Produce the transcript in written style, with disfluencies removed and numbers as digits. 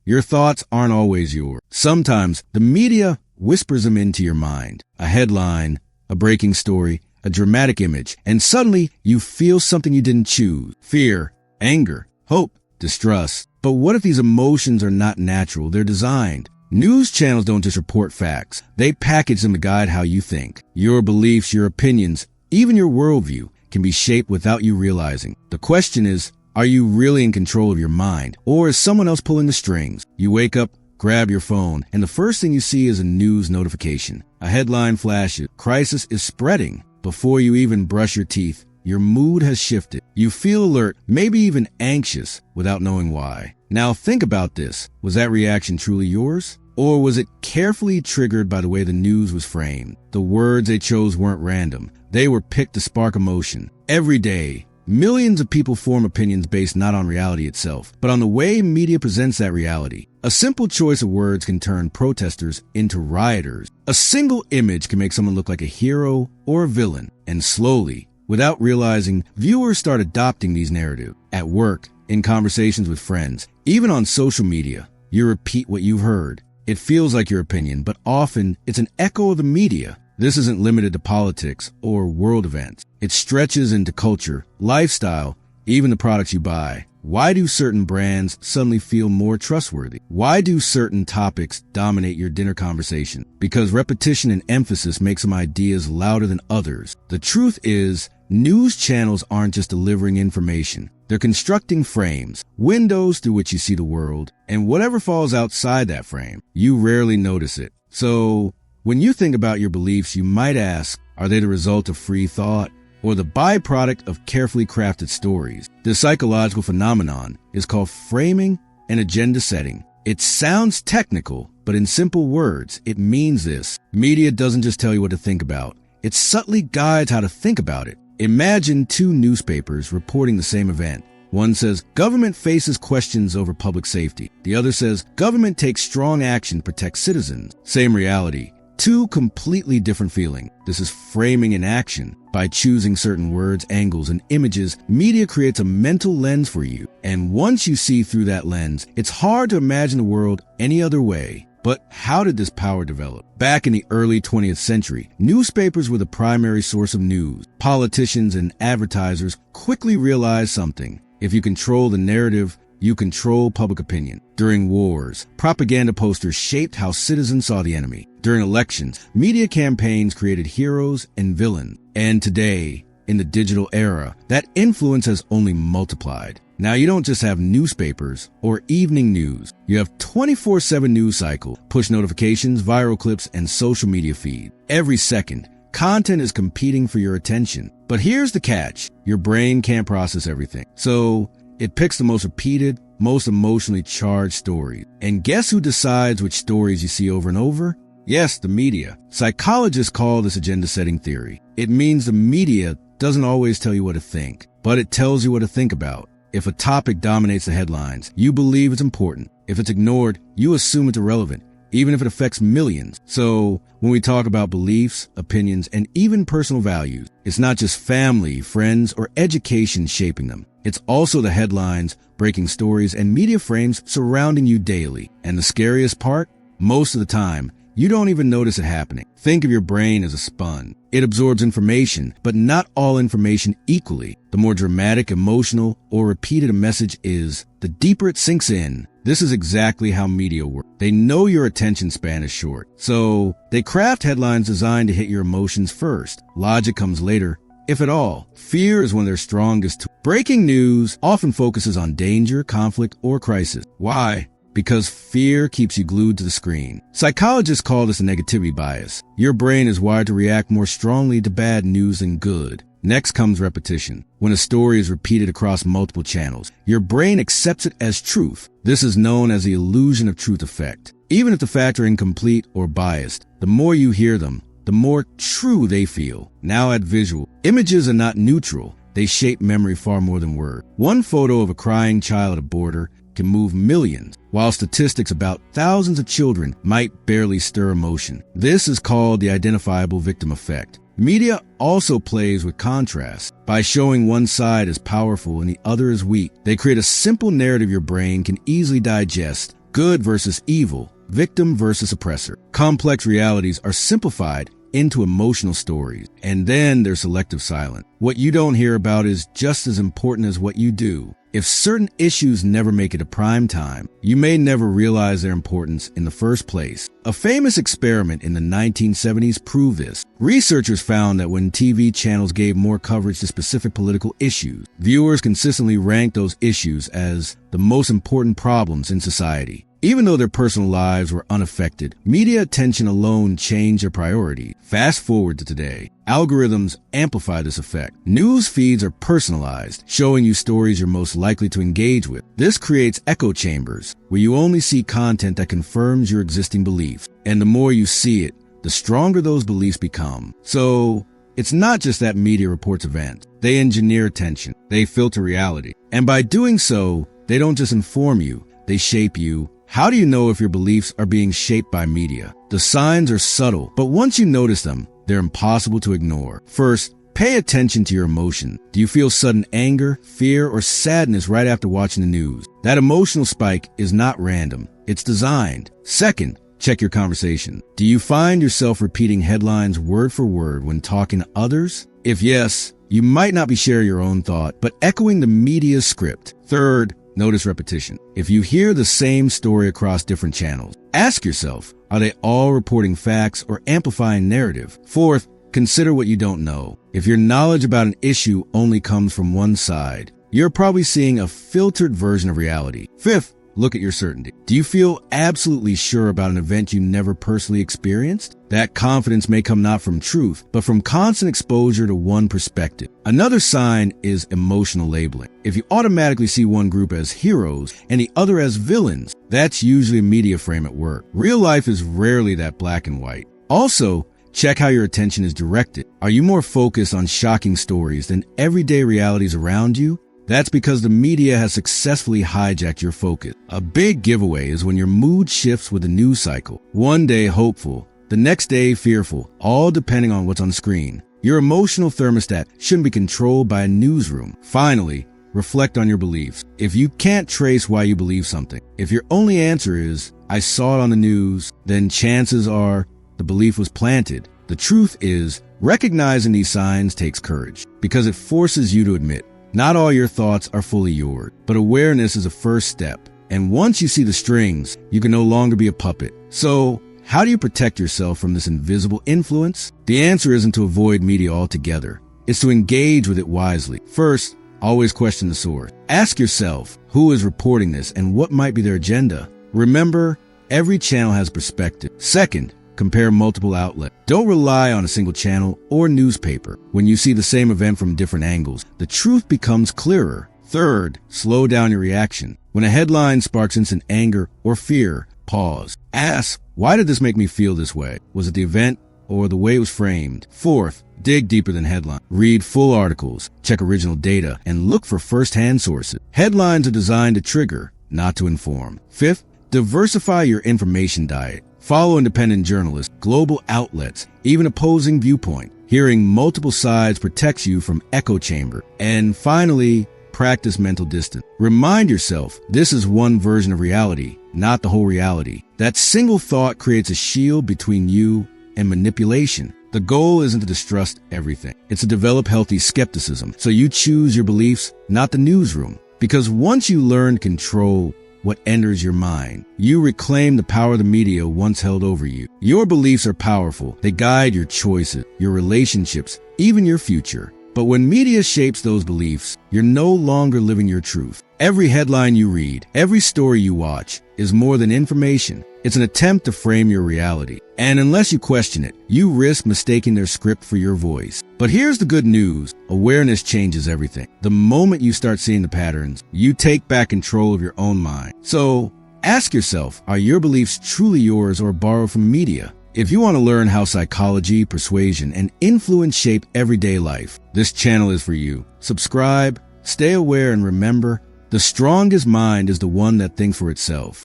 Your thoughts aren't always yours. Sometimes the media whispers them into your mind. A headline, a breaking story, a dramatic image, and suddenly you feel something you didn't choose. Fear, anger, hope, distrust. But what if these emotions are not natural? They're designed. News channels don't just report facts. They package them to guide how you think. Your beliefs, your opinions, even your worldview can be shaped without you realizing. The question is, are you really in control of your mind, or is someone else pulling the strings? You wake up, grab your phone, and the first thing you see is a news notification. A headline flashes, crisis is spreading. Before you even brush your teeth, your mood has shifted. You feel alert, maybe even anxious, without knowing why. Now think about this. Was that reaction truly yours? Or was it carefully triggered by the way the news was framed? The words they chose weren't random. They were picked to spark emotion. Every day, millions of people form opinions based not on reality itself, but on the way media presents that reality. A simple choice of words can turn protesters into rioters. A single image can make someone look like a hero or a villain. And slowly, without realizing, viewers start adopting these narratives. At work, in conversations with friends, even on social media, you repeat what you've heard. It feels like your opinion, but often it's an echo of the media. This isn't limited to politics or world events. It stretches into culture, lifestyle, even the products you buy. Why do certain brands suddenly feel more trustworthy? Why do certain topics dominate your dinner conversation? Because repetition and emphasis make some ideas louder than others. The truth is, news channels aren't just delivering information. They're constructing frames, windows through which you see the world, and whatever falls outside that frame, you rarely notice it. So, when you think about your beliefs, you might ask, are they the result of free thought or the byproduct of carefully crafted stories? This psychological phenomenon is called framing and agenda setting. It sounds technical, but in simple words, it means this. Media doesn't just tell you what to think about. It subtly guides how to think about it. Imagine two newspapers reporting the same event. One says, government faces questions over public safety. The other says, government takes strong action to protect citizens. Same reality. Two completely different feelings. This is framing in action. By choosing certain words, angles, and images, media creates a mental lens for you. And once you see through that lens, it's hard to imagine the world any other way. But how did this power develop? Back in the early 20th century, newspapers were the primary source of news. Politicians and advertisers quickly realized something. If you control the narrative, you control public opinion. During wars, propaganda posters shaped how citizens saw the enemy. During elections, media campaigns created heroes and villains. And today, in the digital era, that influence has only multiplied. Now you don't just have newspapers or evening news. You have 24/7 news cycle, push notifications, viral clips, and social media feed. Every second, content is competing for your attention. But here's the catch. Your brain can't process everything. So it picks the most repeated, most emotionally charged stories. And guess who decides which stories you see over and over? Yes, the media. Psychologists call this agenda setting theory. It means the media doesn't always tell you what to think, but it tells you what to think about. If a topic dominates the headlines, you believe it's important. If it's ignored, you assume it's irrelevant, even if it affects millions. So when we talk about beliefs, opinions, and even personal values, it's not just family, friends, or education shaping them. It's also the headlines, breaking stories, and media frames surrounding you daily. And the scariest part? Most of the time, you don't even notice it happening. Think of your brain as a sponge. It absorbs information, but not all information equally. The more dramatic, emotional, or repeated a message is, the deeper it sinks in. This is exactly how media works. They know your attention span is short, so they craft headlines designed to hit your emotions first. Logic comes later, if at all. Fear is one of their strongest. Breaking news often focuses on danger, conflict, or crisis. Why? Because fear keeps you glued to the screen. Psychologists call this a negativity bias. Your brain is wired to react more strongly to bad news than good. Next comes repetition. When a story is repeated across multiple channels, your brain accepts it as truth. This is known as the illusion of truth effect. Even if the facts are incomplete or biased, the more you hear them, the more true they feel. Now add visual. Images are not neutral. They shape memory far more than words. One photo of a crying child at a border can move millions, while statistics about thousands of children might barely stir emotion. This is called the identifiable victim effect. Media also plays with contrast. By showing one side as powerful and the other as weak, they create a simple narrative your brain can easily digest, good versus evil, victim versus oppressor. Complex realities are simplified into emotional stories, and then there's selective silence. What you don't hear about is just as important as what you do. If certain issues never make it to prime time, you may never realize their importance in the first place. A famous experiment in the 1970s proved this. Researchers found that when TV channels gave more coverage to specific political issues, viewers consistently ranked those issues as the most important problems in society. Even though their personal lives were unaffected, media attention alone changed their priority. Fast forward to today. Algorithms amplify this effect. News feeds are personalized, showing you stories you're most likely to engage with. This creates echo chambers, where you only see content that confirms your existing beliefs. And the more you see it, the stronger those beliefs become. So, it's not just that media reports events. They engineer attention. They filter reality. And by doing so, they don't just inform you, they shape you. How do you know if your beliefs are being shaped by media? The signs are subtle, but once you notice them, they're impossible to ignore. First, pay attention to your emotion. Do you feel sudden anger, fear, or sadness right after watching the news? That emotional spike is not random. It's designed. Second, check your conversation. Do you find yourself repeating headlines word for word when talking to others? If yes, you might not be sharing your own thought, but echoing the media's script. Third, notice repetition. If you hear the same story across different channels, ask yourself, are they all reporting facts or amplifying narrative? Fourth, consider what you don't know. If your knowledge about an issue only comes from one side, you're probably seeing a filtered version of reality. Fifth, look at your certainty. Do you feel absolutely sure about an event you never personally experienced? That confidence may come not from truth, but from constant exposure to one perspective. Another sign is emotional labeling. If you automatically see one group as heroes and the other as villains, that's usually a media frame at work. Real life is rarely that black and white. Also, check how your attention is directed. Are you more focused on shocking stories than everyday realities around you? That's because the media has successfully hijacked your focus. A big giveaway is when your mood shifts with the news cycle. One day hopeful, the next day fearful, all depending on what's on screen. Your emotional thermostat shouldn't be controlled by a newsroom. Finally, reflect on your beliefs. If you can't trace why you believe something, if your only answer is, I saw it on the news, then chances are the belief was planted. The truth is, recognizing these signs takes courage because it forces you to admit, not all your thoughts are fully yours, but awareness is a first step. And once you see the strings, you can no longer be a puppet. So, how do you protect yourself from this invisible influence? The answer isn't to avoid media altogether. It's to engage with it wisely. First, always question the source. Ask yourself, who is reporting this and what might be their agenda? Remember, every channel has perspective. Second, compare multiple outlets. Don't rely on a single channel or newspaper. When you see the same event from different angles, the truth becomes clearer. Third, slow down your reaction. When a headline sparks instant anger or fear, pause. Ask, why did this make me feel this way? Was it the event or the way it was framed? Fourth, dig deeper than headlines. Read full articles, check original data, and look for first-hand sources. Headlines are designed to trigger, not to inform. Fifth, diversify your information diet. Follow independent journalists, global outlets, even opposing viewpoint. Hearing multiple sides protects you from echo chamber. And finally, practice mental distance. Remind yourself, this is one version of reality, not the whole reality. That single thought creates a shield between you and manipulation. The goal isn't to distrust everything. It's to develop healthy skepticism. So you choose your beliefs, not the newsroom. Because once you learn to control what enters your mind, you reclaim the power the media once held over you. Your beliefs are powerful. They guide your choices, your relationships, even your future. But when media shapes those beliefs, you're no longer living your truth. Every headline you read, every story you watch is more than information. It's an attempt to frame your reality. And unless you question it, you risk mistaking their script for your voice. But here's the good news. Awareness changes everything. The moment you start seeing the patterns, you take back control of your own mind. So ask yourself, are your beliefs truly yours or borrowed from media? If you want to learn how psychology, persuasion, and influence shape everyday life, this channel is for you. Subscribe, stay aware, and remember, the strongest mind is the one that thinks for itself.